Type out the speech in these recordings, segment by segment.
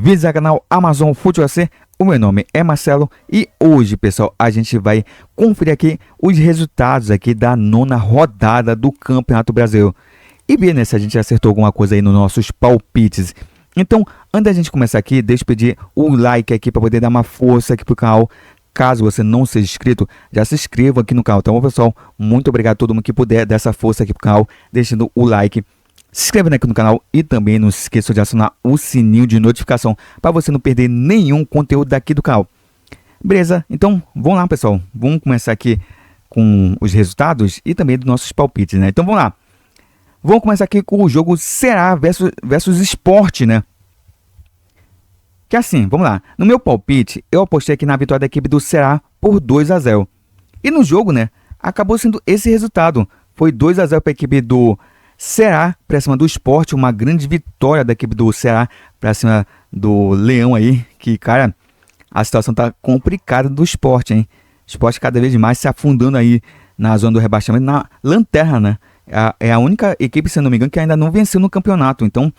bem-vindos ao canal Amazon Futebol AC. O meu nome é Marcelo e hoje, pessoal, a gente vai conferir aqui os resultados aqui da 9ª rodada do Campeonato Brasileiro. E ver, né, se a gente acertou alguma coisa aí nos nossos palpites. Então, antes da gente começar aqui, deixa eu pedir o like aqui para poder dar uma força aqui pro canal. Caso você não seja inscrito, já se inscreva aqui no canal. Então, pessoal, muito obrigado a todo mundo que puder dar essa força aqui pro canal, deixando o like. Se inscreva aqui no canal e também não se esqueça de acionar o sininho de notificação para você não perder nenhum conteúdo daqui do canal. Beleza? Então, vamos lá, pessoal. Vamos começar aqui com os resultados e também dos nossos palpites, né? Então, vamos lá. Vamos começar aqui com o jogo Ceará versus Sport, né? Que assim, vamos lá. No meu palpite, eu apostei aqui na vitória da equipe do Ceará por 2-0. E no jogo, né, acabou sendo esse resultado. Foi 2-0 para a equipe do Ceará para cima do Sport, uma grande vitória da equipe do Ceará para cima do Leão aí, que, cara, a situação tá complicada do Sport, hein? O Sport cada vez mais se afundando aí na zona do rebaixamento, na lanterna, né? É a única equipe, se não me engano, que ainda não venceu no campeonato, então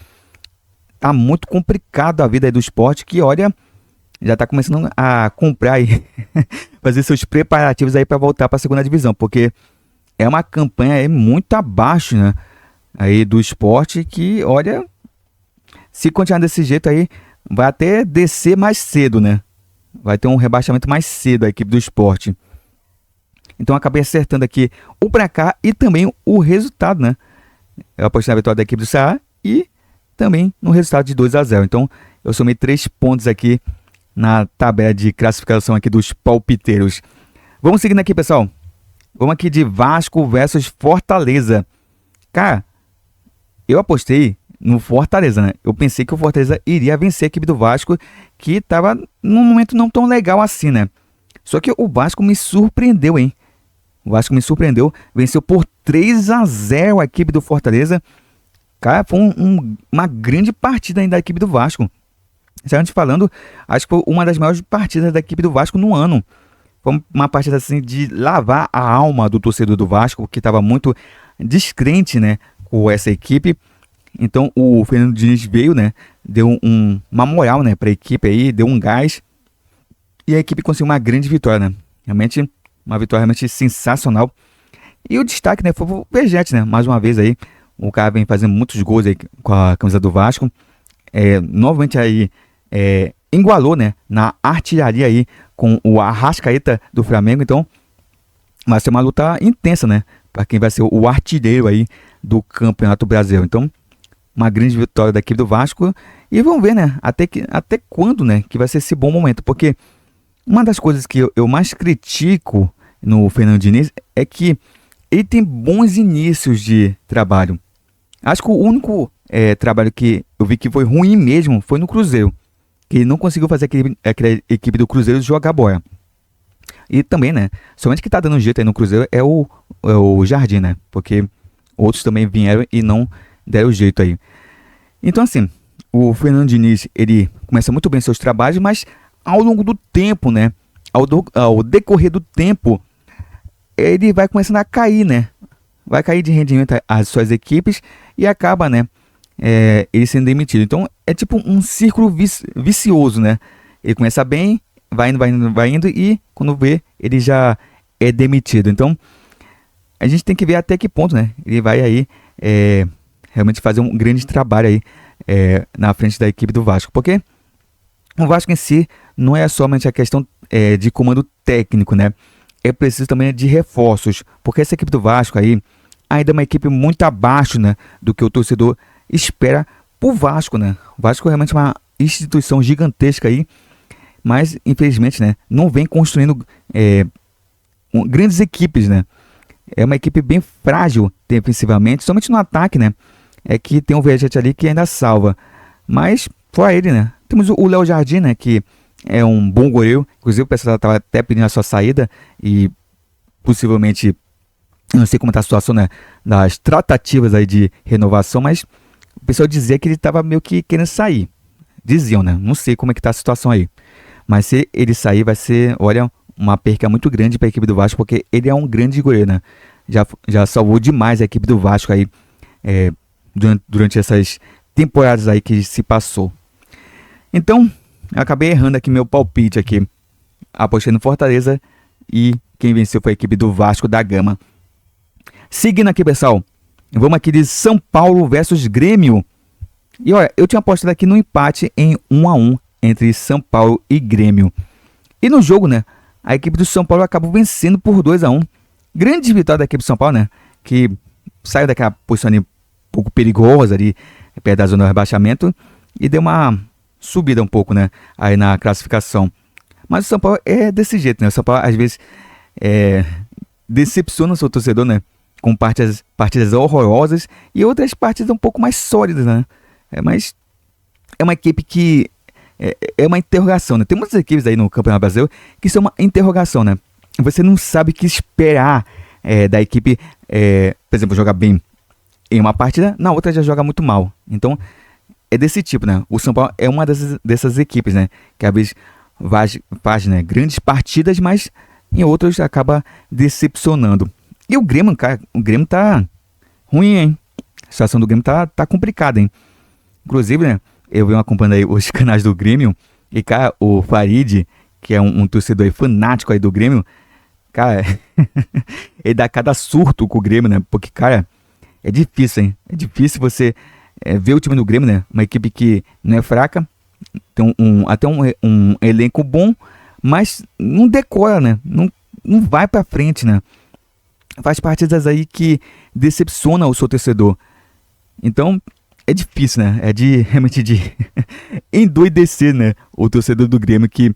tá muito complicado a vida aí do Sport, que, olha, já tá começando a comprar aí, fazer seus preparativos aí para voltar para a segunda divisão, porque é uma campanha aí muito abaixo, né? Aí do Sport, que, olha, se continuar desse jeito aí, vai até descer mais cedo, né? Vai ter um rebaixamento mais cedo a equipe do Sport. Então acabei acertando aqui o placar e também o resultado, né? Eu apostei na vitória da equipe do Ceará e também no resultado de 2-0. Então eu somei 3 pontos aqui na tabela de classificação aqui dos palpiteiros. Vamos seguindo aqui, pessoal. Vamos aqui de Vasco versus Fortaleza. Cara, eu apostei no Fortaleza, né? Eu pensei que o Fortaleza iria vencer a equipe do Vasco, que estava num momento não tão legal assim, né? Só que o Vasco me surpreendeu, hein? O Vasco me surpreendeu, venceu por 3-0 a equipe do Fortaleza. Cara, foi uma grande partida ainda da equipe do Vasco. Sinceramente falando, acho que foi uma das maiores partidas da equipe do Vasco no ano. Foi uma partida assim de lavar a alma do torcedor do Vasco, que estava muito descrente, né, com essa equipe. Então o Fernando Diniz veio, né, deu uma moral, né, para a equipe aí, deu um gás. E a equipe conseguiu uma grande vitória, né? Realmente, uma vitória realmente sensacional. E o destaque, né, foi o Verjetti, né? Mais uma vez aí, o cara vem fazendo muitos gols aí com a camisa do Vasco. Novamente aí, igualou, né, na artilharia aí com o Arrascaeta do Flamengo. Então, vai ser uma luta intensa, né? Para quem vai ser o artilheiro aí do Campeonato Brasileiro. Então, uma grande vitória da equipe do Vasco. E vamos ver, né? Até quando, né, que vai ser esse bom momento. Porque uma das coisas que eu mais critico no Fernando Diniz é que ele tem bons inícios de trabalho. Acho que o único trabalho que eu vi que foi ruim mesmo foi no Cruzeiro. Que ele não conseguiu fazer aquela equipe do Cruzeiro jogar bola. E também, né, somente que tá dando um jeito aí no Cruzeiro é o Jardim, né? Porque outros também vieram e não deram jeito aí. Então, assim, o Fernando Diniz, ele começa muito bem seus trabalhos, mas ao longo do tempo, né, ao decorrer do tempo, ele vai começando a cair, né? Vai cair de rendimento as suas equipes e acaba, né, ele sendo demitido. Então, é tipo um círculo vicioso, né? Ele começa bem, vai indo e quando vê, ele já é demitido. Então, a gente tem que ver até que ponto, né, ele vai aí realmente fazer um grande trabalho aí na frente da equipe do Vasco. Porque o Vasco em si não é somente a questão de comando técnico, né? É preciso também de reforços. Porque essa equipe do Vasco aí ainda é uma equipe muito abaixo, né, do que o torcedor espera pro Vasco, né? O Vasco é realmente uma instituição gigantesca aí, mas infelizmente, né, não vem construindo grandes equipes, né? É uma equipe bem frágil defensivamente, somente no ataque, né? É que tem um Verjetti ali que ainda salva. Mas fora ele, né? Temos o Léo Jardim, né, que é um bom goleiro. Inclusive o pessoal estava até pedindo a sua saída e possivelmente, eu não sei como está a situação, né, das tratativas aí de renovação, mas o pessoal dizia que ele estava meio que querendo sair. Diziam, né? Não sei como é que está a situação aí. Mas se ele sair vai ser, olha, uma perca muito grande para a equipe do Vasco, porque ele é um grande goleiro, né? Já salvou demais a equipe do Vasco aí durante essas temporadas aí que se passou. Então, eu acabei errando aqui meu palpite aqui. Apostei no Fortaleza e quem venceu foi a equipe do Vasco da Gama. Seguindo aqui, pessoal, vamos aqui de São Paulo versus Grêmio. E olha, eu tinha apostado aqui no empate em 1-1 entre São Paulo e Grêmio. E no jogo, né, a equipe do São Paulo acabou vencendo por 2-1. Grande vitória da equipe do São Paulo, né, que saiu daquela posição ali um pouco perigosa ali, perto da zona do rebaixamento, e deu uma subida um pouco, né, aí na classificação. Mas o São Paulo é desse jeito, né, o São Paulo às vezes decepciona o seu torcedor, né, com partidas horrorosas e outras partidas um pouco mais sólidas, né, mas é uma equipe que é uma interrogação, né? Tem muitas equipes aí no Campeonato Brasileiro que são uma interrogação, né? Você não sabe o que esperar da equipe, por exemplo, jogar bem em uma partida, na outra já joga muito mal. Então, é desse tipo, né? O São Paulo é uma dessas equipes, né? Que às vezes faz, né, grandes partidas, mas em outras acaba decepcionando. E o Grêmio, cara, o Grêmio tá ruim, hein? A situação do Grêmio tá complicada, hein? Inclusive, né? Eu venho acompanhando aí os canais do Grêmio e, cara, o Farid, que é um torcedor aí fanático aí do Grêmio, cara, ele dá cada surto com o Grêmio, né? Porque, cara, é difícil, hein? É difícil você ver o time do Grêmio, né? Uma equipe que não é fraca, tem até um elenco bom, mas não decora, né? Não vai pra frente, né? Faz partidas aí que decepciona o seu torcedor. Então, é difícil, né? Realmente de endoidecer, né? O torcedor do Grêmio, que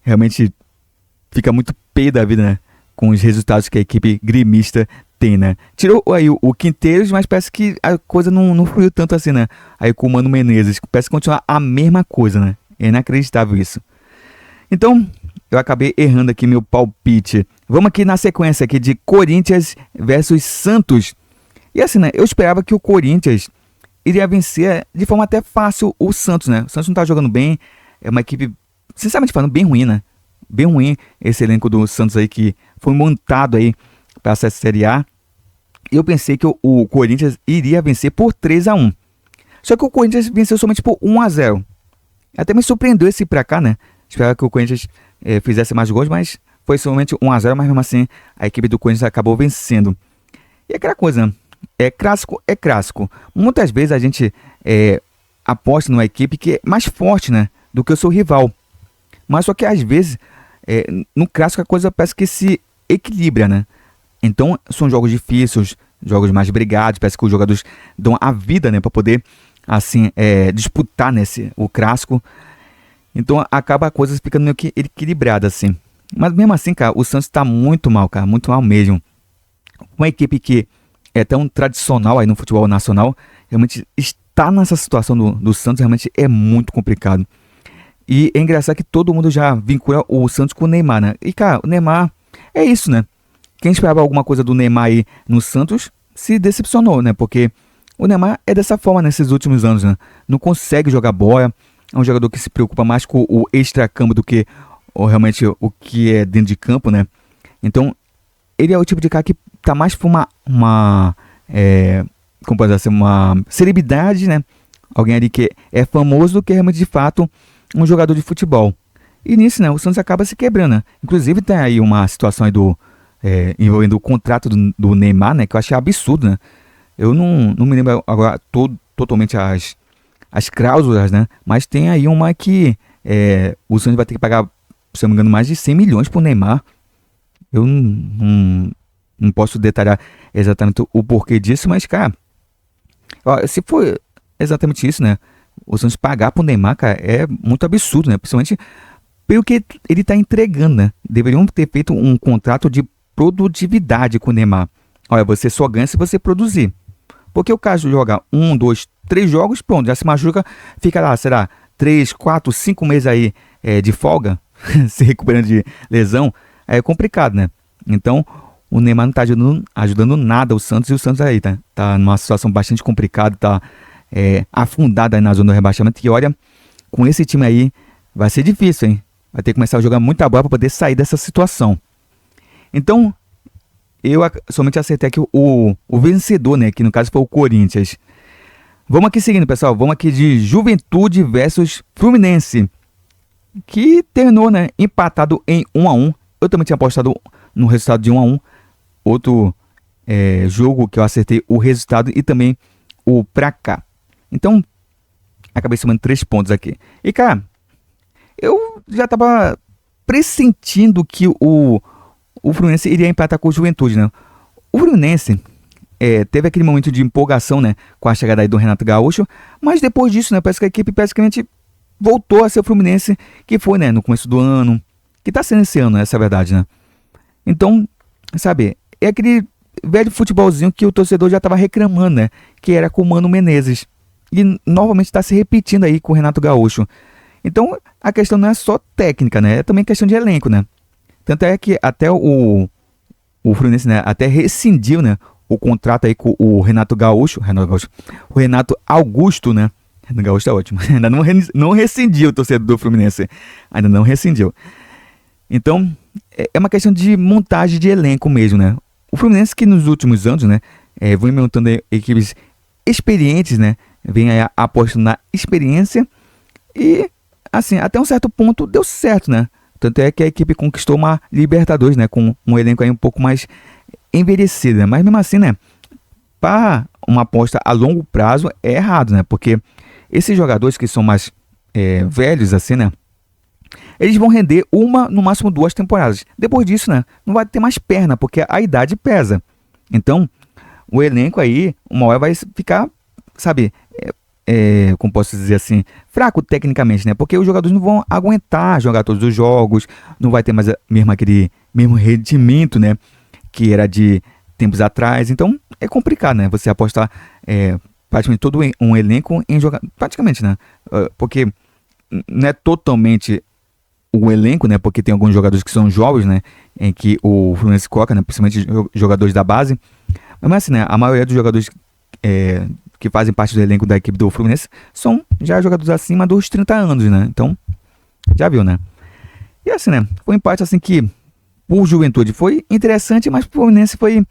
realmente fica muito pé da vida, né? Com os resultados que a equipe gremista tem, né? Tirou aí o Quinteiros, mas parece que a coisa não fluiu tanto assim, né? Aí com o Mano Menezes, parece continuar a mesma coisa, né? É inacreditável isso. Então, eu acabei errando aqui meu palpite. Vamos aqui na sequência aqui de Corinthians versus Santos. E assim, né? Eu esperava que o Corinthians iria vencer de forma até fácil o Santos, né? O Santos não tá jogando bem, é uma equipe, sinceramente falando, bem ruim, né? Bem ruim esse elenco do Santos aí que foi montado aí para essa Série A. E eu pensei que o Corinthians iria vencer por 3-1. Só que o Corinthians venceu somente por 1-0. Até me surpreendeu esse pra cá, né? Esperava que o Corinthians fizesse mais gols, mas foi somente 1-0, mas mesmo assim a equipe do Corinthians acabou vencendo. E aquela coisa, né? É clássico. Muitas vezes a gente aposta numa equipe que é mais forte, né, do que o seu rival. Mas só que às vezes, no clássico a coisa parece que se equilibra, né? Então são jogos difíceis, jogos mais brigados, parece que os jogadores dão a vida, né, para poder assim disputar o clássico. Então acaba a coisa ficando meio que equilibrada assim. Mas mesmo assim, cara, o Santos está muito mal, cara, muito mal mesmo. Uma equipe que é tão tradicional aí no futebol nacional, realmente estar nessa situação do Santos realmente é muito complicado. E é engraçado que todo mundo já vincula o Santos com o Neymar, né? E, cara, o Neymar é isso, né? Quem esperava alguma coisa do Neymar aí no Santos se decepcionou, né? Porque o Neymar é dessa forma nesses últimos anos, né? Não consegue jogar bola, é um jogador que se preocupa mais com o extracampo do que realmente o que é dentro de campo, né? Então, ele é o tipo de cara que tá mais por como pode dizer, uma celebridade, né? Alguém ali que é famoso do que realmente de fato um jogador de futebol. E nisso, né, o Santos acaba se quebrando, né? Inclusive tem aí uma situação aí envolvendo o contrato do Neymar, né? Que eu achei absurdo, né? Eu não me lembro agora totalmente as cláusulas, né? Mas tem aí uma que o Santos vai ter que pagar, se não me engano, mais de 100 milhões pro Neymar. Eu não posso detalhar exatamente o porquê disso, mas, cara, ó, se for exatamente isso, né? O Santos pagar pro Neymar, cara, é muito absurdo, né? Principalmente pelo que ele tá entregando, né? Deveriam ter feito um contrato de produtividade com o Neymar. Olha, você só ganha se você produzir. Porque o caso de jogar 1, 2, 3 jogos, pronto, já se machuca, fica lá, será, 3, 4, 5 meses aí de folga, se recuperando de lesão, é complicado, né? Então, o Neymar não tá ajudando nada o Santos, e o Santos aí tá numa situação bastante complicada, tá afundado aí na zona do rebaixamento, e olha, com esse time aí, vai ser difícil, hein? Vai ter que começar a jogar muita bola para poder sair dessa situação. Então, eu somente acertei aqui o vencedor, né? Que no caso foi o Corinthians. Vamos aqui seguindo, pessoal. Vamos aqui de Juventude versus Fluminense, que terminou, né, empatado em 1-1. Eu também tinha apostado no resultado de 1-1. Outro jogo que eu acertei o resultado e também o pra cá. Então, acabei somando 3 pontos aqui. E, cara, eu já tava pressentindo que o Fluminense iria empatar com o Juventude, né? O Fluminense teve aquele momento de empolgação, né, com a chegada aí do Renato Gaúcho, mas depois disso, né, parece que a equipe praticamente voltou a ser o Fluminense que foi, né, no começo do ano, que tá sendo esse ano, essa é a verdade, né? Então, sabe, é aquele velho futebolzinho que o torcedor já tava reclamando, né, que era com o Mano Menezes, e novamente está se repetindo aí com o Renato Gaúcho. Então, a questão não é só técnica, né, é também questão de elenco, né? Tanto é que até o Fluminense, né, até rescindiu, né, o contrato aí com o Renato Gaúcho, o Renato Augusto, né? Renato Gaúcho tá ótimo. Ainda não rescindiu o torcedor do Fluminense. Ainda não rescindiu. Então, é uma questão de montagem de elenco mesmo, né? O Fluminense que nos últimos anos, né, vem montando equipes experientes, né? Vem aí apostando na experiência e, assim, até um certo ponto deu certo, né? Tanto é que a equipe conquistou uma Libertadores, né, com um elenco aí um pouco mais envelhecido, né? Mas mesmo assim, né, para uma aposta a longo prazo é errado, né? Porque esses jogadores que são mais velhos, assim, né, eles vão render uma, no máximo 2 temporadas. Depois disso, né, não vai ter mais perna, porque a idade pesa. Então, o elenco aí, uma hora vai ficar, sabe, como posso dizer assim, fraco tecnicamente, né? Porque os jogadores não vão aguentar jogar todos os jogos, não vai ter mais mesmo aquele mesmo rendimento, né, que era de tempos atrás. Então, é complicado, né, você apostar praticamente todo um elenco em jogar, praticamente, né? Porque não é totalmente o elenco, né? Porque tem alguns jogadores que são jovens, né? Em que o Fluminense coloca, né? Principalmente jogadores da base. Mas assim, né? A maioria dos jogadores que fazem parte do elenco da equipe do Fluminense são já jogadores acima dos 30 anos, né? Então, já viu, né? E assim, né? Foi um empate assim que, por Juventude, foi interessante, mas pro Fluminense foi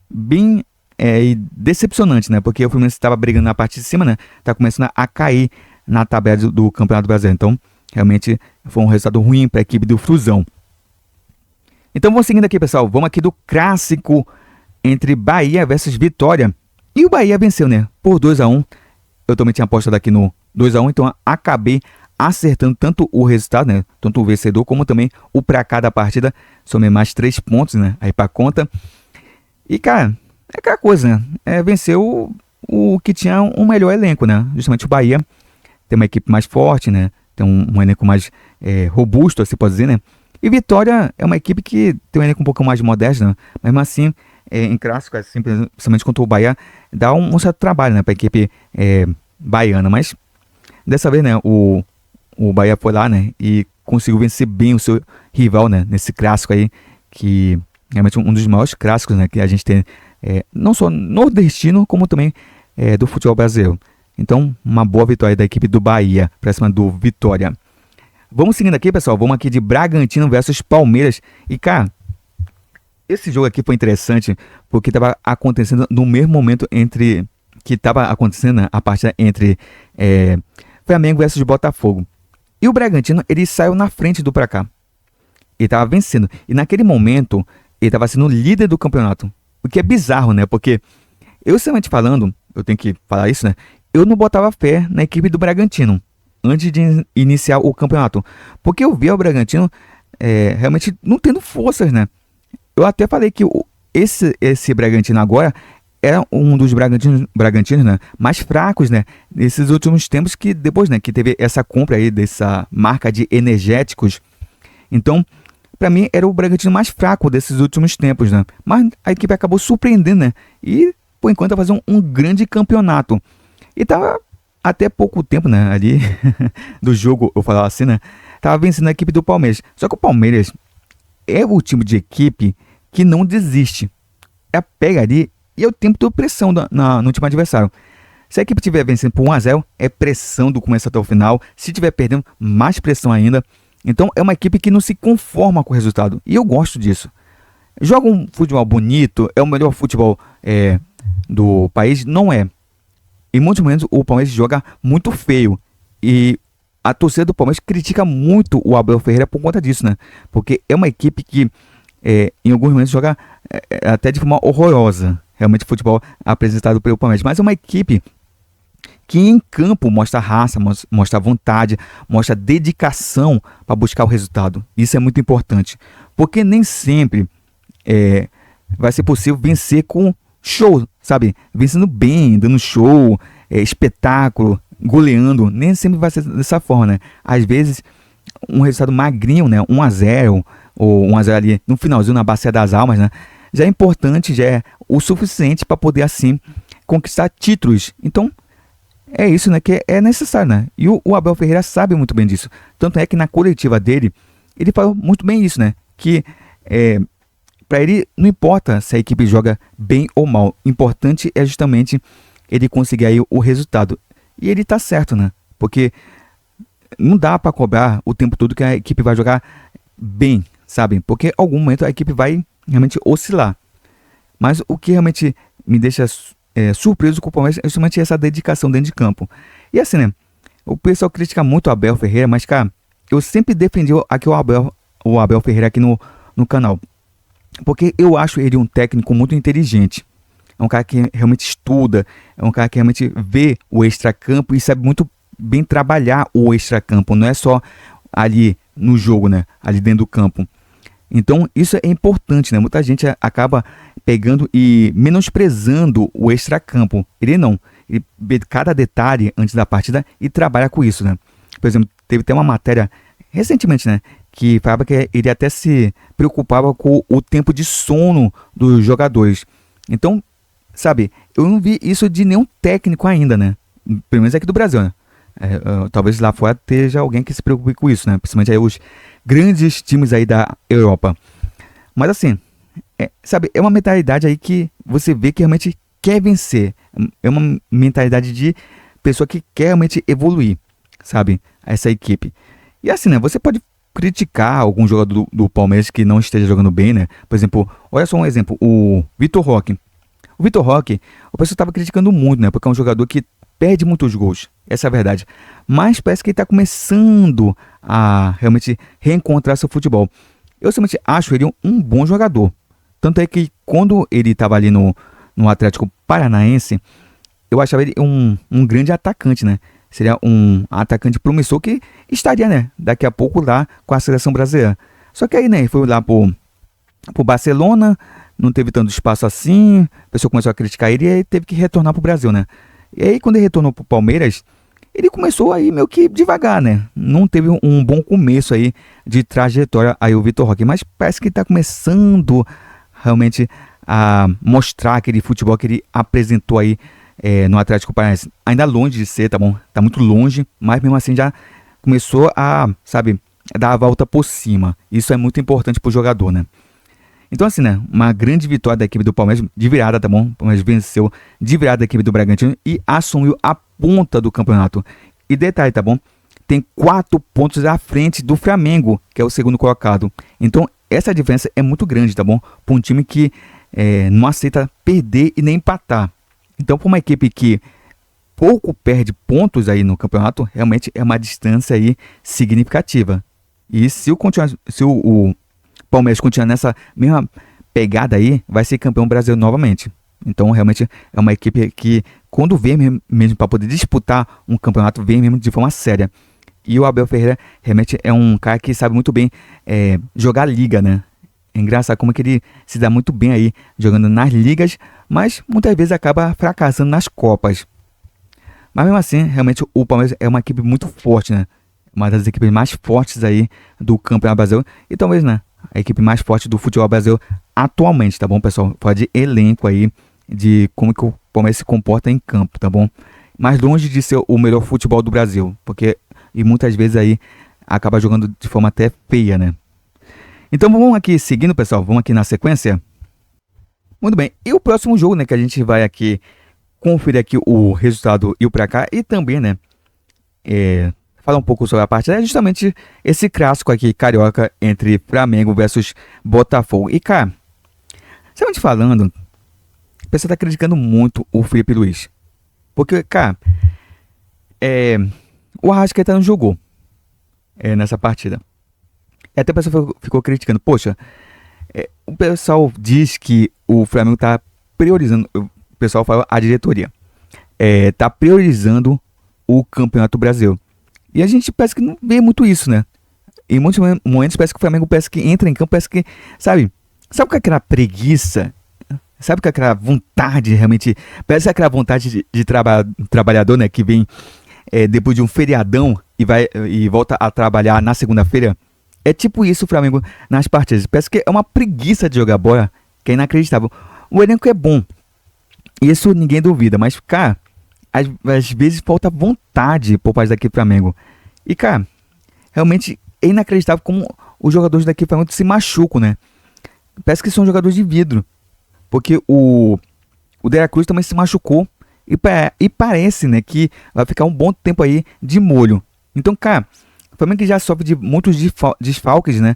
bem decepcionante, né? Porque o Fluminense estava brigando na parte de cima, né? Tá começando a cair na tabela do Campeonato Brasileiro. Então, realmente foi um resultado ruim para a equipe do Flusão. Então, vamos seguindo aqui, pessoal. Vamos aqui do clássico entre Bahia versus Vitória. E o Bahia venceu, né? Por 2-1. Eu também tinha apostado aqui no 2-1, então acabei acertando tanto o resultado, né? Tanto o vencedor, como também o pra cá da partida. Somei mais 3 pontos, né? Aí pra conta. E, cara, é aquela coisa, né? Venceu o que tinha um melhor elenco, né? Justamente o Bahia tem uma equipe mais forte, né? Tem um elenco mais robusto, assim pode dizer, né? E Vitória é uma equipe que tem um elenco um pouco mais modesto, né? Mas mesmo assim, em clássico, assim, principalmente contra o Bahia, dá um certo trabalho, né, para a equipe baiana. Mas dessa vez, né, o Bahia foi lá, né, e conseguiu vencer bem o seu rival, né, nesse clássico aí, que é realmente um dos maiores clássicos, né, que a gente tem, não só nordestino, como também do futebol brasileiro. Então, uma boa vitória da equipe do Bahia para cima do Vitória. Vamos seguindo aqui, pessoal. Vamos aqui de Bragantino versus Palmeiras. E, cara, esse jogo aqui foi interessante porque estava acontecendo no mesmo momento que estava acontecendo, né, a partida entre Flamengo versus Botafogo. E o Bragantino, ele saiu na frente do pra cá. Ele estava vencendo. E naquele momento, ele estava sendo líder do campeonato. O que é bizarro, né? Porque eu, sinceramente falando, eu tenho que falar isso, né? Eu não botava fé na equipe do Bragantino antes de iniciar o campeonato. Porque eu via o Bragantino realmente não tendo forças, né? Eu até falei que esse Bragantino agora é um dos Bragantinos, né, mais fracos, né, nesses últimos tempos, que depois, né, que teve essa compra aí dessa marca de energéticos. Então, para mim, era o Bragantino mais fraco desses últimos tempos, né? Mas a equipe acabou surpreendendo, né? E, por enquanto, tá fazendo um grande campeonato. E tava até pouco tempo, né, ali do jogo, eu falava assim, né? Tava vencendo a equipe do Palmeiras. Só que o Palmeiras é o time de equipe que não desiste. Pega ali e é o tempo de pressão no time adversário. Se a equipe estiver vencendo por 1-0, é pressão do começo até o final. Se estiver perdendo, mais pressão ainda. Então é uma equipe que não se conforma com o resultado. E eu gosto disso. Joga um futebol bonito, é o melhor futebol do país? Não é. em muitos momentos o Palmeiras joga muito feio. E a torcida do Palmeiras critica muito o Abel Ferreira por conta disso, né? Porque é uma equipe que em alguns momentos joga até de forma horrorosa. Realmente futebol apresentado pelo Palmeiras. Mas é uma equipe que em campo mostra raça, mostra vontade, mostra dedicação para buscar o resultado. Isso é muito importante. Porque nem sempre vai ser possível vencer com show, sabe? Vencendo bem, dando show, espetáculo, goleando. Nem sempre vai ser dessa forma, né? Às vezes, um resultado magrinho, né? 1-0, ou 1-0 ali no finalzinho, na Bacia das Almas, né? Já é importante, já é o suficiente para poder, assim, conquistar títulos. Então, é isso, né? Que é necessário, né? E o Abel Ferreira sabe muito bem disso. Tanto é que na coletiva dele, ele falou muito bem isso, né? Que para ele não importa se a equipe joga bem ou mal. O importante é justamente ele conseguir aí o resultado. E ele tá certo, né? Porque não dá para cobrar o tempo todo que a equipe vai jogar bem, sabe? Porque em algum momento a equipe vai realmente oscilar. Mas o que realmente me deixa surpreso com o Palmeiras é justamente essa dedicação dentro de campo. E assim, né? O pessoal critica muito o Abel Ferreira, mas, cara, eu sempre defendi aqui o Abel Ferreira aqui no canal. Porque eu acho ele um técnico muito inteligente. É um cara que realmente estuda, é um cara que realmente vê o extracampo e sabe muito bem trabalhar o extracampo. Não é só ali no jogo, né? Ali dentro do campo. Então isso é importante, né? Muita gente acaba pegando e menosprezando o extracampo. Ele não. Ele vê cada detalhe antes da partida e trabalha com isso, né? Por exemplo, teve até uma matéria recentemente, né? Que falava que ele até se preocupava com o tempo de sono dos jogadores. Então, sabe, eu não vi isso de nenhum técnico ainda, né? Pelo menos aqui do Brasil, né? Talvez lá fora esteja alguém que se preocupe com isso, né? Principalmente aí os grandes times aí da Europa. Mas assim, sabe, é uma mentalidade aí que você vê que realmente quer vencer. É uma mentalidade de pessoa que quer realmente evoluir, sabe? Essa equipe. E assim, né? Você pode criticar algum jogador do Palmeiras que não esteja jogando bem, né? Por exemplo, olha só um exemplo, o Vitor Roque. O Vitor Roque, o pessoal estava criticando muito, né? Porque é um jogador que perde muitos gols, essa é a verdade. Mas parece que ele está começando a realmente reencontrar seu futebol. Eu simplesmente acho ele um bom jogador. Tanto é que quando ele estava ali no Atlético Paranaense, eu achava ele um grande atacante, né? Seria um atacante promissor que estaria, né, daqui a pouco lá com a seleção brasileira. Só que aí, né, ele foi lá pro Barcelona, não teve tanto espaço assim, a pessoa começou a criticar ele e aí teve que retornar pro Brasil, né? E aí quando ele retornou pro Palmeiras, ele começou aí meio que devagar, né? Não teve um bom começo aí de trajetória aí o Vitor Roque, mas parece que ele tá começando realmente a mostrar aquele futebol que ele apresentou aí no Atlético Paranaense. Ainda longe de ser, tá bom? Tá muito longe, mas mesmo assim já começou a, sabe, dar a volta por cima. Isso é muito importante pro jogador, né? Então assim, né, uma grande vitória da equipe do Palmeiras, de virada, tá bom? O Palmeiras venceu de virada da equipe do Bragantino e assumiu a ponta do campeonato. E detalhe, tá bom? Tem 4 pontos à frente do Flamengo, que é o segundo colocado. Então essa diferença é muito grande, tá bom? Para um time que não aceita perder e nem empatar. Então, para uma equipe que pouco perde pontos aí no campeonato, realmente é uma distância aí significativa. E se o Palmeiras continuar nessa mesma pegada aí, vai ser campeão brasileiro novamente. Então, realmente é uma equipe que, quando vem mesmo para poder disputar um campeonato, vem mesmo de forma séria. E o Abel Ferreira realmente é um cara que sabe muito bem jogar liga, né? É engraçado como que ele se dá muito bem aí jogando nas ligas, mas muitas vezes acaba fracassando nas Copas. Mas mesmo assim, realmente o Palmeiras é uma equipe muito forte, né? Uma das equipes mais fortes aí do Campeonato Brasileiro e talvez, né, a equipe mais forte do futebol brasileiro atualmente, tá bom, pessoal? Fala de elenco aí, de como que o Palmeiras se comporta em campo, tá bom? Mas longe de ser o melhor futebol do Brasil, porque e muitas vezes aí acaba jogando de forma até feia, né? Então vamos aqui seguindo, pessoal, vamos aqui na sequência. Muito bem, e o próximo jogo, né, que a gente vai aqui conferir aqui o resultado e o placar e também, né, falar um pouco sobre a partida, é justamente esse clássico aqui, carioca, entre Flamengo versus Botafogo. E, cara, estamos falando, o pessoal tá criticando muito o Felipe Luiz, Porque, cara, o Arrascaeta não jogou nessa partida. E até o pessoal ficou criticando. Poxa, o pessoal diz que o Flamengo tá priorizando. O pessoal fala, a diretoria tá priorizando o Campeonato Brasileiro. E a gente parece que não vê muito isso, né? Em muitos momentos parece que o Flamengo parece que entra em campo, parece que, sabe com aquela preguiça, sabe com aquela vontade realmente, parece aquela vontade de trabalhador, né, que vem depois de um feriadão e volta a trabalhar na segunda-feira. É tipo isso o Flamengo nas partidas, parece que é uma preguiça de jogar bola, que é inacreditável. O elenco é bom, isso ninguém duvida, mas, cara, às vezes falta vontade por parte daqui do Flamengo. E, cara, realmente é inacreditável como os jogadores daqui do Flamengo se machucam, né? Parece que são jogadores de vidro. Porque o De La Cruz também se machucou. E parece, né, que vai ficar um bom tempo aí de molho. Então, cara, o Flamengo que já sofre de muitos desfalques, né?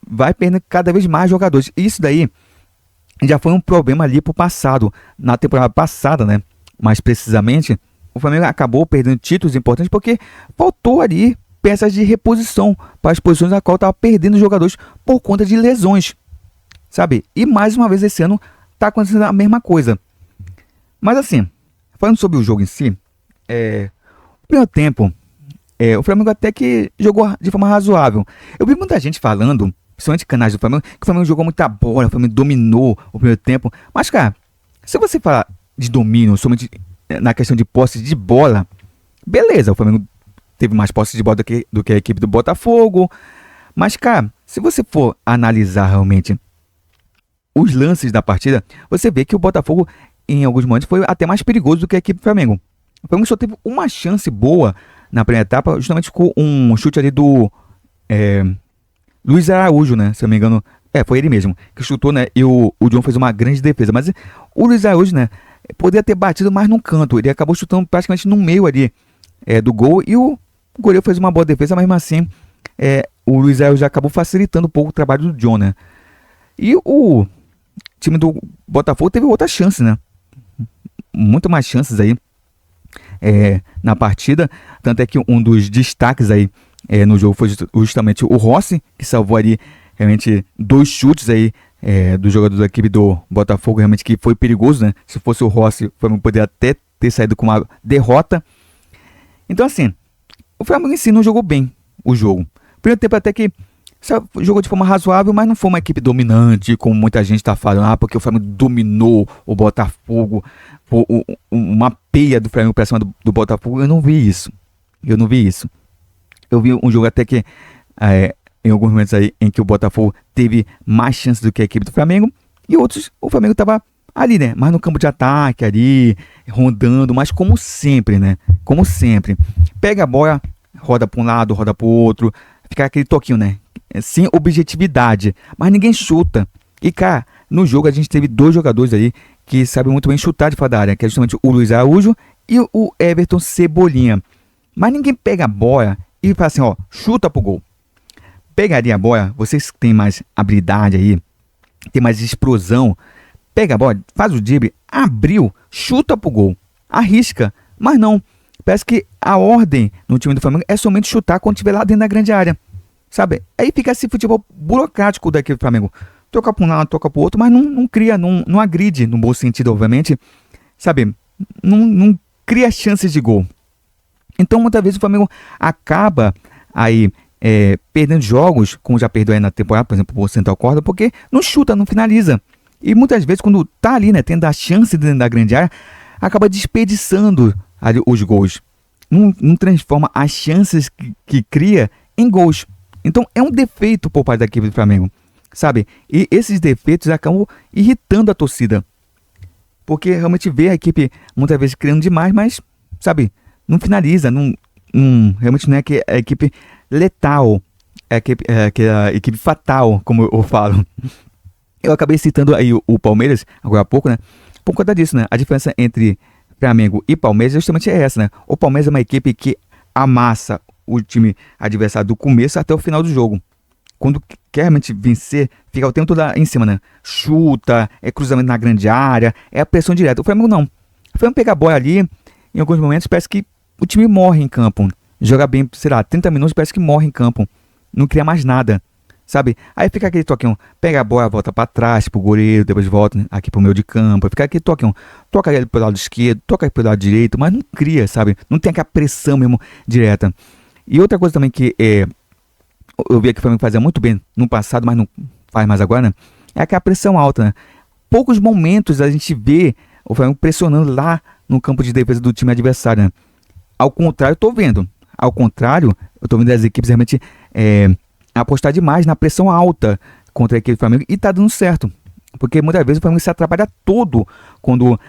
Vai perdendo cada vez mais jogadores. E isso daí já foi um problema ali pro passado. Na temporada passada, né? Mais precisamente, o Flamengo acabou perdendo títulos importantes porque faltou ali peças de reposição para as posições na qual estava perdendo jogadores por conta de lesões, sabe? E mais uma vez esse ano está acontecendo a mesma coisa. Mas assim, falando sobre o jogo em si, no primeiro tempo, o Flamengo até que jogou de forma razoável. Eu vi muita gente falando, principalmente canais do Flamengo, que o Flamengo jogou muita bola, o Flamengo dominou o primeiro tempo. Mas, cara, se você falar de domínio, somente na questão de posse de bola, beleza, o Flamengo teve mais posse de bola do que a equipe do Botafogo. Mas, cara, se você for analisar realmente os lances da partida, você vê que o Botafogo, em alguns momentos, foi até mais perigoso do que a equipe do Flamengo. O Flamengo só teve uma chance boa na primeira etapa, justamente com um chute ali do Luiz Araújo, né? Se eu não me engano, foi ele mesmo que chutou, né? E o John fez uma grande defesa. Mas o Luiz Araújo, né? Poderia ter batido mais no canto. Ele acabou chutando praticamente no meio ali do gol. E o goleiro fez uma boa defesa, mas mesmo assim, o Luiz Araújo já acabou facilitando um pouco o trabalho do John, né? E o time do Botafogo teve outra chance, né? Muito mais chances aí na partida. Tanto é que um dos destaques aí no jogo foi justamente o Rossi, que salvou ali realmente 2 chutes aí do jogador da equipe do Botafogo, realmente que foi perigoso, né? Se fosse o Rossi, o Flamengo poderia até ter saído com uma derrota. Então, assim, o Flamengo em si não jogou bem o jogo. Primeiro tempo até que jogou de forma razoável, mas não foi uma equipe dominante, como muita gente está falando, porque o Flamengo dominou o Botafogo, uma peia do Flamengo para cima do Botafogo. Eu não vi isso. Eu vi um jogo até que, em alguns momentos aí, em que o Botafogo teve mais chances do que a equipe do Flamengo, e outros, o Flamengo estava ali, né, mais no campo de ataque, ali, rondando, mas como sempre, né, como sempre, pega a bola, roda para um lado, roda para o outro, fica aquele toquinho, né, sem objetividade, mas ninguém chuta. E, cara, no jogo a gente teve 2 jogadores aí que sabem muito bem chutar de fora da área, que é justamente o Luiz Araújo e o Everton Cebolinha. Mas ninguém pega a bola e fala assim, chuta pro gol. Pegaria a bola, vocês que têm mais habilidade aí, tem mais explosão, pega a bola, faz o drible, abriu, chuta pro gol, arrisca, mas não. Parece que a ordem no time do Flamengo é somente chutar quando estiver lá dentro da grande área, sabe? Aí fica esse futebol burocrático daqui do Flamengo. Toca para um lado, toca para o outro, mas não cria, não agride, no bom sentido, obviamente, sabe? Não cria chances de gol. Então, muitas vezes o Flamengo acaba aí perdendo jogos, como já perdeu aí na temporada, por exemplo, o Central Córdoba, porque não chuta, não finaliza. E muitas vezes, quando tá ali, né, tendo a chance dentro da grande área, acaba desperdiçando ali os gols. Não transforma as chances que cria em gols. Então, é um defeito por parte da equipe do Flamengo, sabe? E esses defeitos acabam irritando a torcida. Porque realmente vê a equipe muitas vezes criando demais, mas, sabe, não finaliza, realmente não é que a equipe letal, é a equipe fatal, como eu falo. Eu acabei citando aí o Palmeiras, agora há pouco, né? Por conta disso, né? A diferença entre Flamengo e Palmeiras justamente é essa, né? O Palmeiras é uma equipe que amassa o time adversário do começo até o final do jogo. Quando quer realmente vencer, fica o tempo todo em cima, né? Chuta, cruzamento na grande área, a pressão direta. O Flamengo não. O Flamengo pega a bola ali em alguns momentos parece que o time morre em campo. Joga bem, sei lá, 30 minutos parece que morre em campo. Não cria mais nada, sabe? Aí fica aquele toquinho, pega a bola, volta pra trás, pro goleiro, depois volta aqui pro meio de campo. Fica aquele toquinho, toca ali pro lado esquerdo, toca ali pro lado direito, mas não cria, sabe? Não tem aquela pressão mesmo direta. E outra coisa também que eu vi que o Flamengo fazia muito bem no passado, mas não faz mais agora, né? É aquela pressão alta, né? Poucos momentos a gente vê o Flamengo pressionando lá no campo de defesa do time adversário, né? Ao contrário, eu tô vendo. Ao contrário, eu tô vendo as equipes realmente apostar demais na pressão alta contra a equipe do Flamengo e tá dando certo. Porque muitas vezes o Flamengo se atrapalha todo quando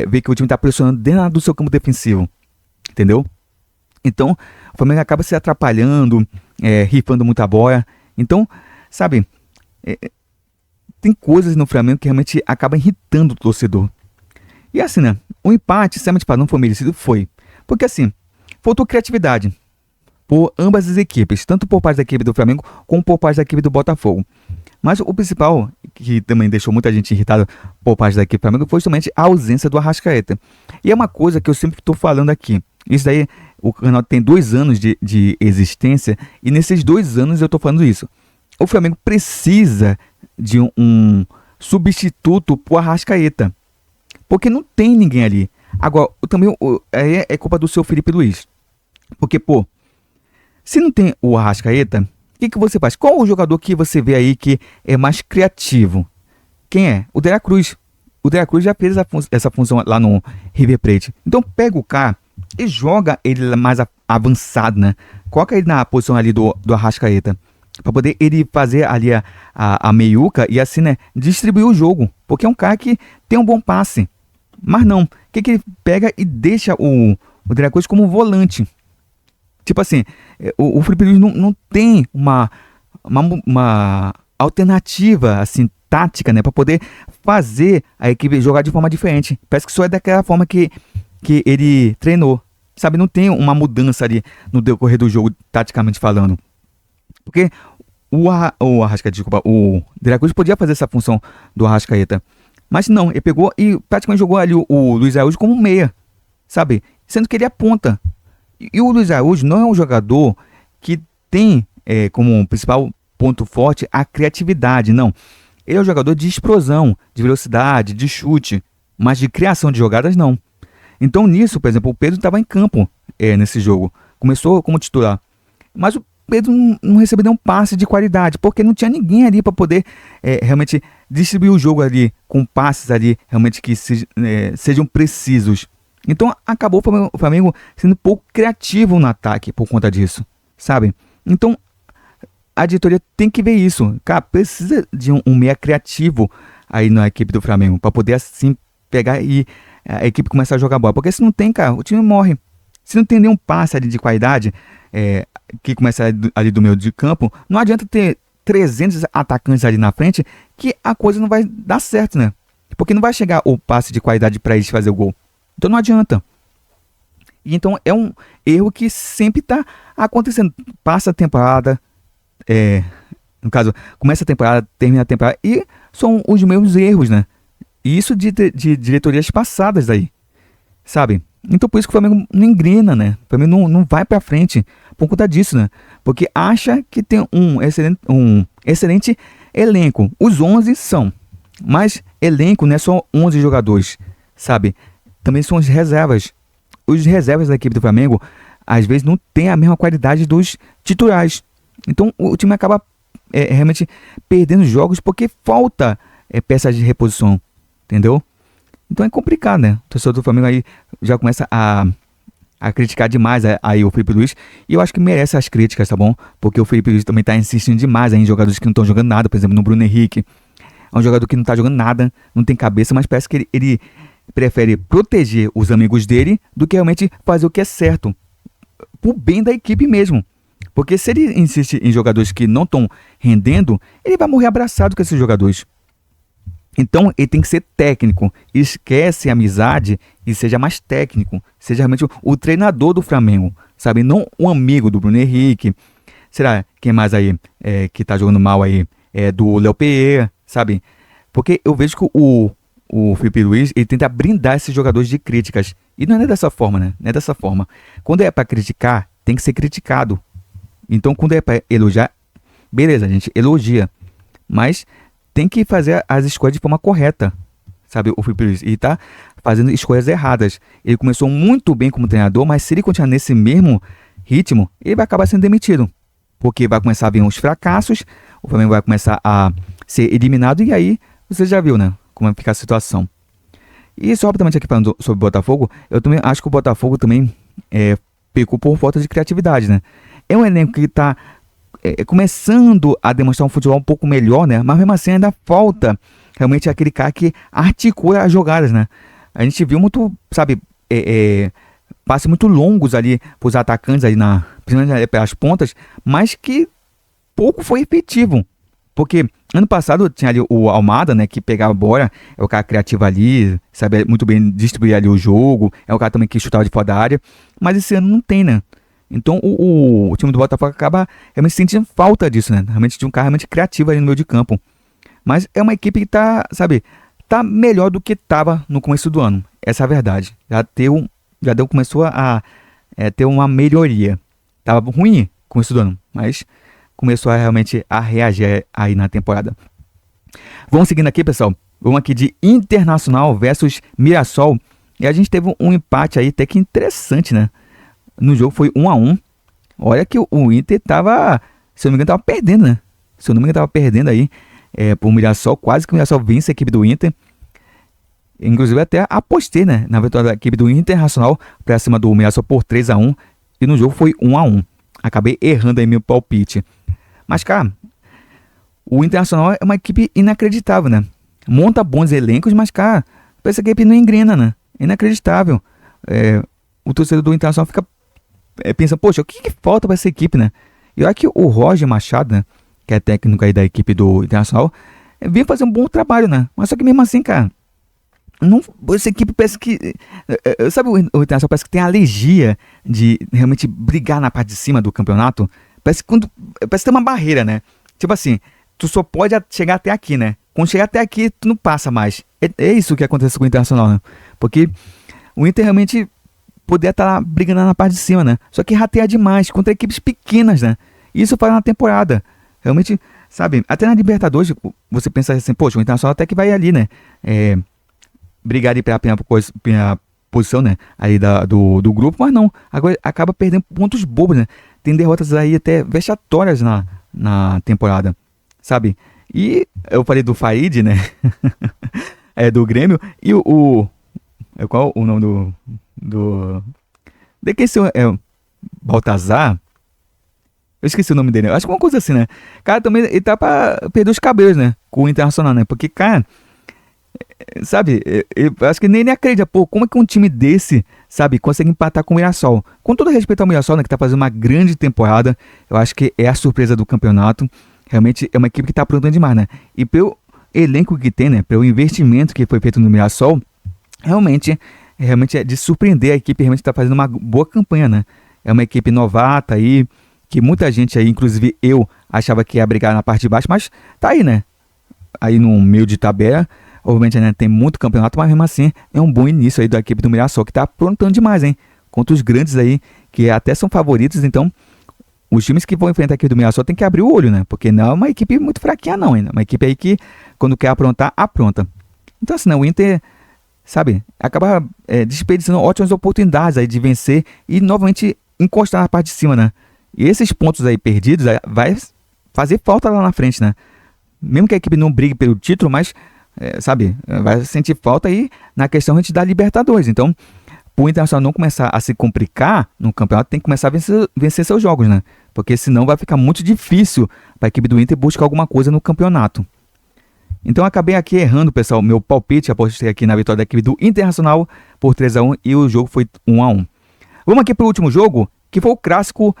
vê que o time tá pressionando dentro do seu campo defensivo. Entendeu? Então, o Flamengo acaba se atrapalhando, rifando muita bola. Então, sabe, tem coisas no Flamengo que realmente acabam irritando o torcedor. E assim, né, o empate, sinceramente, não foi merecido, foi. Porque assim, faltou criatividade por ambas as equipes, tanto por parte da equipe do Flamengo como por parte da equipe do Botafogo. Mas o principal, que também deixou muita gente irritada por parte da equipe do Flamengo, foi justamente a ausência do Arrascaeta. E é uma coisa que eu sempre estou falando aqui. Isso daí, o canal tem 2 anos de existência, e nesses 2 anos eu estou falando isso. O Flamengo precisa de um substituto para o Arrascaeta, porque não tem ninguém ali. Agora, também é culpa do seu Felipe Luiz. Porque, pô, se não tem o Arrascaeta, o que você faz? Qual o jogador que você vê aí que é mais criativo? Quem é? O De La Cruz. O De La Cruz já fez essa função lá no River Plate. Então pega o cara e joga ele mais avançado, né? Coloca ele na posição ali do Arrascaeta, para poder ele fazer ali a meiuca e assim, né, distribuir o jogo. Porque é um cara que tem um bom passe. Mas não, o que ele pega e deixa o De La Cruz como volante. Tipo assim, o Felipe Luiz não tem uma alternativa assim, tática, né, para poder fazer a equipe jogar de forma diferente. Parece que só é daquela forma que ele treinou. Sabe, não tem uma mudança ali no decorrer do jogo, taticamente falando. Porque o De La Cruz podia fazer essa função do Arrascaeta. Mas não, ele pegou e praticamente jogou ali o Luiz Araújo como meia, sabe? Sendo que ele aponta. E o Luiz Araújo não é um jogador que tem como principal ponto forte a criatividade, não. Ele é um jogador de explosão, de velocidade, de chute, mas de criação de jogadas, não. Então nisso, por exemplo, o Pedro estava em campo nesse jogo. Começou como titular. Mas o Pedro não recebeu nenhum passe de qualidade, porque não tinha ninguém ali para poder realmente distribuir o jogo ali, com passes ali, realmente que sejam precisos. Então acabou o Flamengo sendo pouco criativo no ataque por conta disso, sabe? Então a diretoria tem que ver isso. Cara, precisa de um meia criativo aí na equipe do Flamengo, para poder assim pegar e a equipe começar a jogar bola. Porque se não tem, cara, o time morre. Se não tem nenhum passe ali de qualidade, que começa ali do meio de campo, não adianta ter 300 atacantes ali na frente, que a coisa não vai dar certo, né? Porque não vai chegar o passe de qualidade para eles fazer o gol. Então não adianta. E então é um erro que sempre está acontecendo. Passa a temporada, no caso, começa a temporada, termina a temporada, e são os mesmos erros, né? E isso de diretorias passadas aí, sabe? Então por isso que o Flamengo não engrena, né? O Flamengo não vai pra frente por conta disso, né? Porque acha que tem um excelente elenco. Os 11 são, mas elenco não é só 11 jogadores, sabe? Também são as reservas. Os reservas da equipe do Flamengo, às vezes, não tem a mesma qualidade dos titulares. Então o time acaba realmente perdendo jogos porque falta peças de reposição, entendeu? Então é complicado, né? O torcedor do Flamengo aí já começa a criticar demais aí o Felipe Luiz. E eu acho que merece as críticas, tá bom? Porque o Felipe Luiz também tá insistindo demais aí em jogadores que não estão jogando nada. Por exemplo, no Bruno Henrique. É um jogador que não tá jogando nada, não tem cabeça, mas parece que ele prefere proteger os amigos dele do que realmente fazer o que é certo. Pro bem da equipe mesmo. Porque se ele insiste em jogadores que não estão rendendo, ele vai morrer abraçado com esses jogadores. Então ele tem que ser técnico, esquece a amizade e seja mais técnico, seja realmente o treinador do Flamengo, sabe? Não um amigo do Bruno Henrique. Será quem mais aí que tá jogando mal aí? Do Léo Pereira, sabe? Porque eu vejo que o o Felipe Luiz, ele tenta brindar esses jogadores de críticas. E não é dessa forma, né? Não é dessa forma. Quando é para criticar, tem que ser criticado. Então, quando é para elogiar, beleza, a gente elogia. Mas tem que fazer as escolhas de forma correta. Sabe, o Felipe Luiz, ele tá fazendo escolhas erradas. Ele começou muito bem como treinador, mas se ele continuar nesse mesmo ritmo, ele vai acabar sendo demitido. Porque vai começar a vir uns fracassos, o Flamengo vai começar a ser eliminado, e aí você já viu, né, como vai ficar a situação. E só rapidamente aqui falando sobre o Botafogo, eu também acho que o Botafogo também pecou por falta de criatividade, né. É um elenco que está começando a demonstrar um futebol um pouco melhor, né, mas mesmo assim ainda falta realmente aquele cara que articula as jogadas, né. A gente viu muito, sabe, passes muito longos ali para os atacantes, ali principalmente pelas pontas, mas que pouco foi efetivo. Porque ano passado tinha ali o Almada, né, que pegava a bola, é o cara criativo ali, sabe muito bem distribuir ali o jogo, é o cara também que chutava de fora da área, mas esse ano não tem, né. Então o time do Botafogo acaba realmente sentindo falta disso, né, realmente de um cara realmente criativo ali no meio de campo. Mas é uma equipe que tá, sabe, tá melhor do que tava no começo do ano, essa é a verdade. Começou a ter uma melhoria. Tava ruim no começo do ano, mas começou realmente a reagir aí na temporada. Vamos seguindo aqui, pessoal. Vamos aqui de Internacional versus Mirassol. E a gente teve um empate aí até que interessante, né? No jogo foi 1-1. Olha que o Inter tava, se eu não me engano, tava perdendo, né? Se eu não me engano, tava perdendo aí pro Mirassol. Quase que o Mirassol vence a equipe do Inter. Inclusive até apostei, né, na vitória da equipe do Internacional para cima do Mirassol por 3-1. E no jogo foi 1-1. Acabei errando aí meu palpite. Mas, cara, o Internacional é uma equipe inacreditável, né? Monta bons elencos, mas, cara, essa equipe não engrena, né? Inacreditável. O torcedor do Internacional fica pensando, poxa, o que falta para essa equipe, né? E olha que o Roger Machado, né, que é técnico aí da equipe do Internacional, vem fazer um bom trabalho, né? Mas só que mesmo assim, cara, não, essa equipe parece que... Sabe, o Internacional parece que tem alergia de realmente brigar na parte de cima do campeonato. Parece que tem uma barreira, né? Tipo assim, tu só pode chegar até aqui, né? Quando chegar até aqui, tu não passa mais. É isso que acontece com o Internacional, né? Porque o Inter realmente poderia estar lá brigando na parte de cima, né? Só que rateia demais contra equipes pequenas, né? Isso faz na temporada. Realmente, sabe, até na Libertadores, você pensa assim, poxa, o Internacional até que vai ali, né? Brigar ali pela posição, né, aí do grupo, mas não, agora acaba perdendo pontos bobos, né, tem derrotas aí até vexatórias na temporada, sabe, e eu falei do Farid, né, do Grêmio, e qual o nome de quem Baltazar, eu esqueci o nome dele, acho que uma coisa assim, né, cara, também ele tá pra perder os cabelos, né, com o Internacional, né, porque, cara, sabe, eu acho que nem ele acredita, pô, como é que um time desse, sabe, consegue empatar com o Mirassol? Com todo respeito ao Mirassol, né, que tá fazendo uma grande temporada, eu acho que é a surpresa do campeonato, realmente é uma equipe que tá aprontando demais, né, e pelo elenco que tem, né, pelo investimento que foi feito no Mirassol, realmente é de surpreender, a equipe realmente tá fazendo uma boa campanha, né, é uma equipe novata aí, que muita gente aí, inclusive eu, achava que ia brigar na parte de baixo, mas tá aí, né, aí no meio de tabela. Obviamente, né, tem muito campeonato, mas mesmo assim é um bom início aí da equipe do Mirassol, que tá aprontando demais, hein? Contra os grandes aí, que até são favoritos, então os times que vão enfrentar a equipe do Mirassol tem que abrir o olho, né? Porque não é uma equipe muito fraquinha não, ainda. Uma equipe aí que, quando quer aprontar, apronta. Então assim, né, o Inter, sabe, acaba desperdiçando ótimas oportunidades aí de vencer e novamente encostar na parte de cima, né? E esses pontos aí perdidos vai fazer falta lá na frente, né? Mesmo que a equipe não brigue pelo título, mas... sabe, vai sentir falta aí na questão da Libertadores. Então, para o Internacional não começar a se complicar no campeonato, tem que começar a vencer seus jogos, né? Porque senão vai ficar muito difícil para a equipe do Inter buscar alguma coisa no campeonato. Então, acabei aqui errando, pessoal, meu palpite, apostei aqui na vitória da equipe do Internacional por 3-1 e o jogo foi 1-1. Vamos aqui para o último jogo, que foi o clássico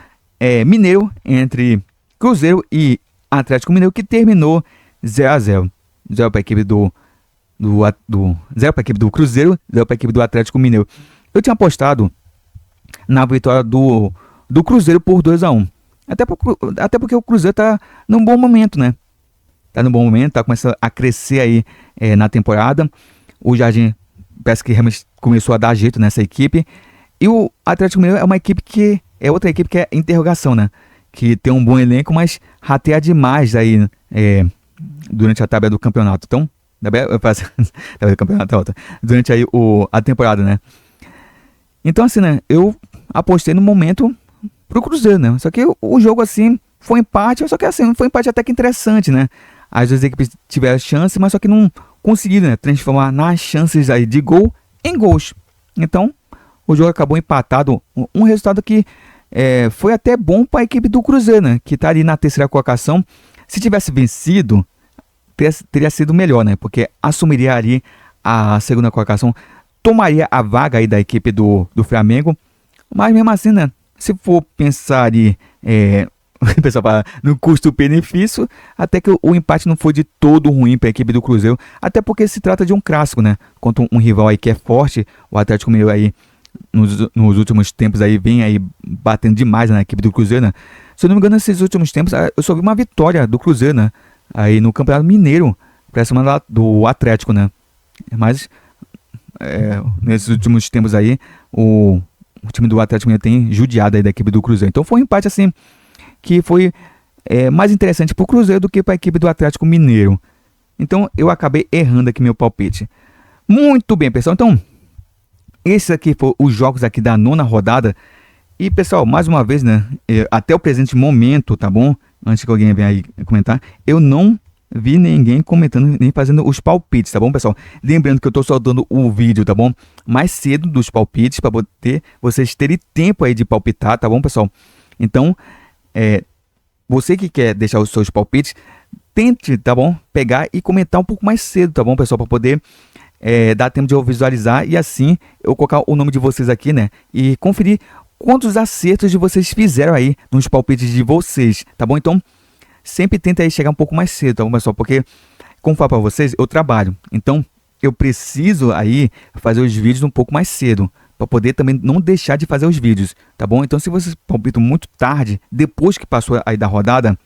mineiro entre Cruzeiro e Atlético Mineiro, que terminou 0-0. 0 para a equipe do 0 para a equipe do Cruzeiro, 0 para a equipe do Atlético Mineiro. Eu tinha apostado na vitória do Cruzeiro por 2-1. Até porque o Cruzeiro tá num bom momento, né? Tá num bom momento, tá começando a crescer aí na temporada. o Jardim parece que realmente começou a dar jeito nessa equipe. E o Atlético Mineiro é uma equipe que é outra equipe que é interrogação, né? Que tem um bom elenco, mas rateia demais aí durante a tabela do campeonato. Então, tabela do campeonato, durante aí a temporada, né? Então, assim, né? Eu apostei no momento pro Cruzeiro, né? Só que o jogo, assim, foi empate, só que assim, foi um empate até que interessante, né? As duas equipes tiveram chance, mas só que não conseguiram, né, transformar nas chances aí de gol em gols. Então, o jogo acabou empatado, um resultado que foi até bom para a equipe do Cruzeiro, né? Que tá ali na terceira colocação. Se tivesse vencido, teria sido melhor, né? Porque assumiria ali a segunda colocação, tomaria a vaga aí da equipe do Flamengo. Mas mesmo assim, né? Se for pensar ali pessoal fala, no custo-benefício, até que o empate não foi de todo ruim para a equipe do Cruzeiro, até porque se trata de um clássico, né? Contra um rival aí que é forte, o Atlético Mineiro aí nos últimos tempos aí vem aí batendo demais na equipe do Cruzeiro, né? Se eu não me engano, nesses últimos tempos eu só vi uma vitória do Cruzeiro, né? Aí no Campeonato Mineiro, para cima do Atlético, né? Mas nesses últimos tempos aí o time do Atlético Mineiro tem judiado aí da equipe do Cruzeiro. Então foi um empate assim que foi mais interessante para o Cruzeiro do que para a equipe do Atlético Mineiro. Então eu acabei errando aqui meu palpite. Muito bem, pessoal. Então, esses aqui foram os jogos aqui da 9ª rodada. E, pessoal, mais uma vez, né? Até o presente momento, tá bom? Antes que alguém venha aí comentar, eu não vi ninguém comentando nem fazendo os palpites, tá bom, pessoal? Lembrando que eu tô soltando o vídeo, tá bom? Mais cedo dos palpites, para vocês terem tempo aí de palpitar, tá bom, pessoal? Então, você que quer deixar os seus palpites, tente, tá bom? Pegar e comentar um pouco mais cedo, tá bom, pessoal? Para poder dar tempo de eu visualizar e assim eu colocar o nome de vocês aqui, né? E conferir quantos acertos de vocês fizeram aí nos palpites de vocês, tá bom? Então, sempre tenta aí chegar um pouco mais cedo, tá bom, pessoal? Porque, como eu falo para vocês, eu trabalho. Então, eu preciso aí fazer os vídeos um pouco mais cedo, para poder também não deixar de fazer os vídeos, tá bom? Então, se vocês palpitam muito tarde, depois que passou aí da rodada,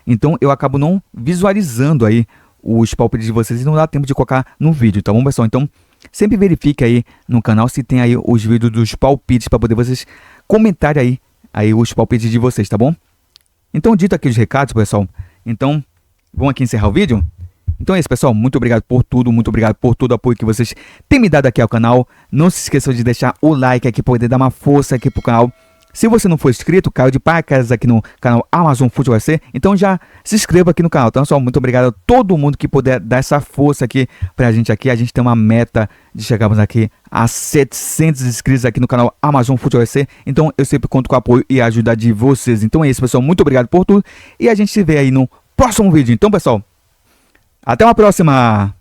então eu acabo não visualizando aí os palpites de vocês e não dá tempo de colocar no vídeo, tá bom, pessoal? Então, sempre verifique aí no canal se tem aí os vídeos dos palpites para poder vocês comentarem aí os palpites de vocês, tá bom? Então, dito aqui os recados, pessoal, então, vamos aqui encerrar o vídeo? Então é isso, pessoal, muito obrigado por tudo, muito obrigado por todo o apoio que vocês têm me dado aqui ao canal. Não se esqueçam de deixar o like aqui para poder dar uma força aqui pro canal. Se você não for inscrito, caiu de paraquedas aqui no canal Amazon Futebol SC, então já se inscreva aqui no canal, tá, pessoal? Muito obrigado a todo mundo que puder dar essa força aqui pra gente aqui. A gente tem uma meta de chegarmos aqui a 700 inscritos aqui no canal Amazon Futebol SC, então eu sempre conto com o apoio e a ajuda de vocês. Então é isso, pessoal, muito obrigado por tudo e a gente se vê aí no próximo vídeo. Então, pessoal, até uma próxima!